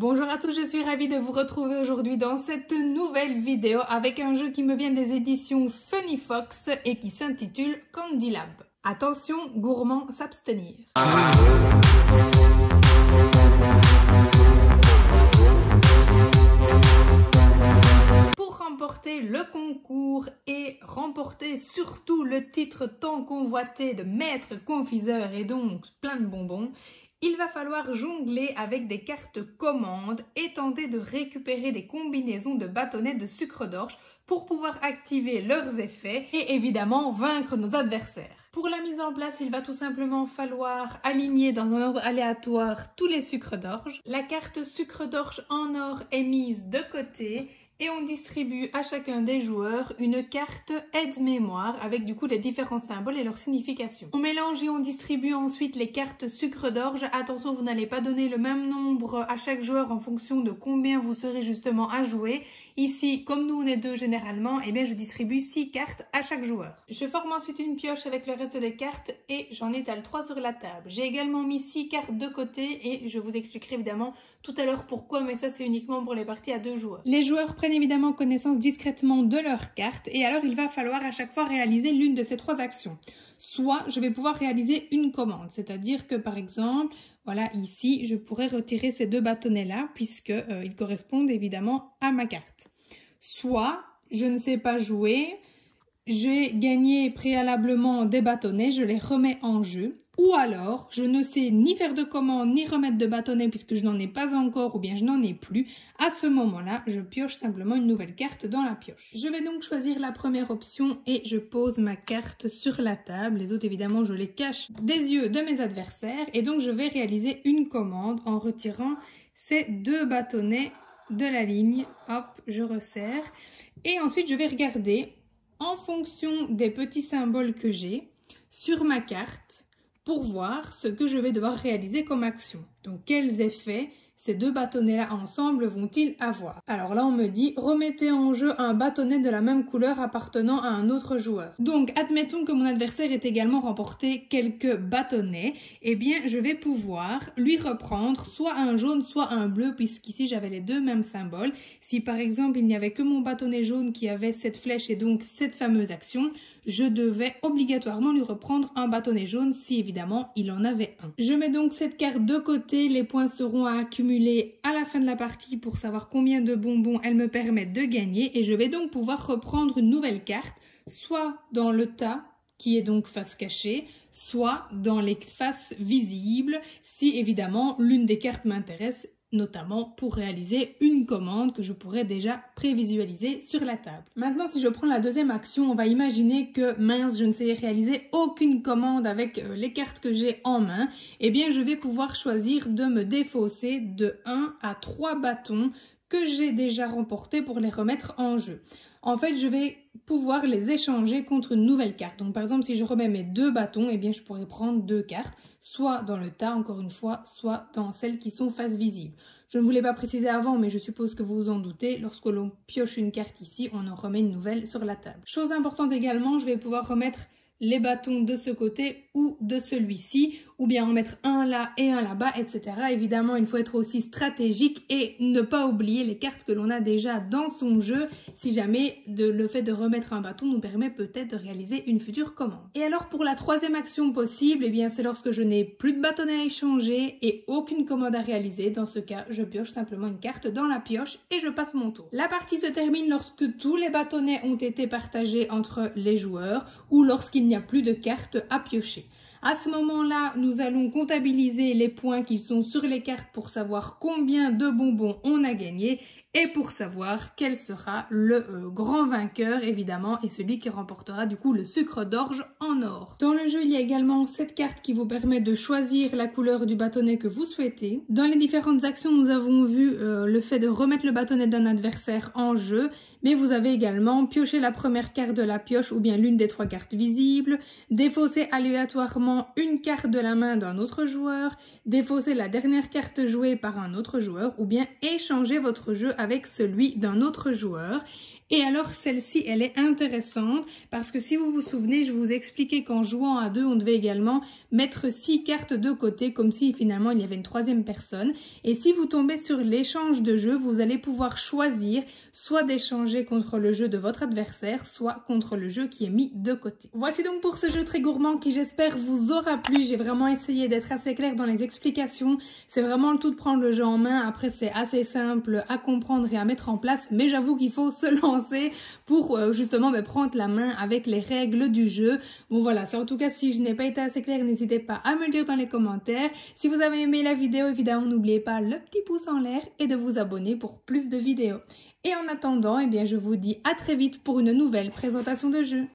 Bonjour à tous, je suis ravie de vous retrouver aujourd'hui dans cette nouvelle vidéo avec un jeu qui me vient des éditions Funny Fox et qui s'intitule Candy Lab. Attention, gourmand, s'abstenir. Pour remporter le concours et remporter surtout le titre tant convoité de maître confiseur et donc plein de bonbons, il va falloir jongler avec des cartes commandes et tenter de récupérer des combinaisons de bâtonnets de sucre d'orge pour pouvoir activer leurs effets et évidemment vaincre nos adversaires. Pour la mise en place, il va tout simplement falloir aligner dans un ordre aléatoire tous les sucres d'orge. La carte sucre d'orge en or est mise de côté. Et on distribue à chacun des joueurs une carte aide-mémoire avec du coup les différents symboles et leur signification. On mélange et on distribue ensuite les cartes sucre d'orge. Attention, vous n'allez pas donner le même nombre à chaque joueur en fonction de combien vous serez justement à jouer. Ici, comme nous on est deux généralement, eh bien je distribue 6 cartes à chaque joueur. Je forme ensuite une pioche avec le reste des cartes et j'en étale 3 sur la table. J'ai également mis 6 cartes de côté et je vous expliquerai évidemment tout à l'heure pourquoi, mais ça c'est uniquement pour les parties à 2 joueurs. Les joueurs prennent évidemment connaissance discrètement de leurs cartes et alors il va falloir à chaque fois réaliser l'une de ces 3 actions. Soit je vais pouvoir réaliser une commande, c'est-à-dire que par exemple, voilà ici, je pourrais retirer ces 2 bâtonnets-là puisque ils correspondent évidemment à ma carte. Soit je ne sais pas jouer, j'ai gagné préalablement des bâtonnets, je les remets en jeu. Ou alors, je ne sais ni faire de commande ni remettre de bâtonnets puisque je n'en ai pas encore ou bien je n'en ai plus. À ce moment-là, je pioche simplement une nouvelle carte dans la pioche. Je vais donc choisir la première option et je pose ma carte sur la table. Les autres, évidemment, je les cache des yeux de mes adversaires. Et donc, je vais réaliser une commande en retirant ces 2 bâtonnets de la ligne. Hop, je resserre. Et ensuite, je vais regarder en fonction des petits symboles que j'ai sur ma carte pour voir ce que je vais devoir réaliser comme action. Donc, quels effets ces 2 bâtonnets-là ensemble vont-ils avoir? Alors là, on me dit, remettez en jeu un bâtonnet de la même couleur appartenant à un autre joueur. Donc, admettons que mon adversaire ait également remporté quelques bâtonnets. Eh bien, je vais pouvoir lui reprendre soit un jaune, soit un bleu, puisqu'ici, j'avais les 2 mêmes symboles. Si, par exemple, il n'y avait que mon bâtonnet jaune qui avait cette flèche et donc cette fameuse action, je devais obligatoirement lui reprendre un bâtonnet jaune si évidemment il en avait un. Je mets donc cette carte de côté, les points seront à accumuler à la fin de la partie pour savoir combien de bonbons elle me permet de gagner et je vais donc pouvoir reprendre une nouvelle carte, soit dans le tas qui est donc face cachée, soit dans les faces visibles si évidemment l'une des cartes m'intéresse, notamment pour réaliser une commande que je pourrais déjà prévisualiser sur la table. Maintenant, si je prends la deuxième action, on va imaginer que, mince, je ne sais réaliser aucune commande avec les cartes que j'ai en main. Eh bien, je vais pouvoir choisir de me défausser de 1 à 3 bâtons que j'ai déjà remportés pour les remettre en jeu. En fait, je vais pouvoir les échanger contre une nouvelle carte. Donc, par exemple, si je remets mes 2 bâtons, eh bien, je pourrais prendre 2 cartes, soit dans le tas, encore une fois, soit dans celles qui sont face visible. Je ne voulais pas préciser avant, mais je suppose que vous vous en doutez, lorsque l'on pioche une carte ici, on en remet une nouvelle sur la table. Chose importante également, je vais pouvoir remettre les bâtons de ce côté ou de celui-ci, ou bien en mettre un là et un là-bas, etc. Évidemment, il faut être aussi stratégique et ne pas oublier les cartes que l'on a déjà dans son jeu, si jamais le fait de remettre un bâton nous permet peut-être de réaliser une future commande. Et alors pour la troisième action possible, eh bien c'est lorsque je n'ai plus de bâtonnets à échanger et aucune commande à réaliser. Dans ce cas, je pioche simplement une carte dans la pioche et je passe mon tour. La partie se termine lorsque tous les bâtonnets ont été partagés entre les joueurs ou lorsqu'il n'y a plus de cartes à piocher. À ce moment-là, nous allons comptabiliser les points qui sont sur les cartes pour savoir combien de bonbons on a gagné et pour savoir quel sera le grand vainqueur évidemment et celui qui remportera du coup le sucre d'orge en or. Dans le jeu, il y a également cette carte qui vous permet de choisir la couleur du bâtonnet que vous souhaitez. Dans les différentes actions, nous avons vu le fait de remettre le bâtonnet d'un adversaire en jeu, mais vous avez également pioché la première carte de la pioche ou bien l'une des 3 cartes visibles, défausser aléatoirement une carte de la main d'un autre joueur, défausser la dernière carte jouée par un autre joueur ou bien échanger votre jeu avec celui d'un autre joueur. Et alors celle-ci, elle est intéressante parce que si vous vous souvenez, je vous ai expliqué qu'en jouant à deux, on devait également mettre 6 cartes de côté comme si finalement il y avait une troisième personne. Et si vous tombez sur l'échange de jeux, vous allez pouvoir choisir soit d'échanger contre le jeu de votre adversaire, soit contre le jeu qui est mis de côté. Voici donc pour ce jeu très gourmand qui j'espère vous aura plu. J'ai vraiment essayé d'être assez claire dans les explications. C'est vraiment le tout de prendre le jeu en main. Après c'est assez simple à comprendre et à mettre en place, mais j'avoue qu'il faut se lancer pour justement prendre la main avec les règles du jeu. Bon voilà, c'est en tout cas si je n'ai pas été assez claire, n'hésitez pas à me le dire dans les commentaires. Si vous avez aimé la vidéo, évidemment n'oubliez pas le petit pouce en l'air et de vous abonner pour plus de vidéos. Et en attendant, eh bien, je vous dis à très vite pour une nouvelle présentation de jeu.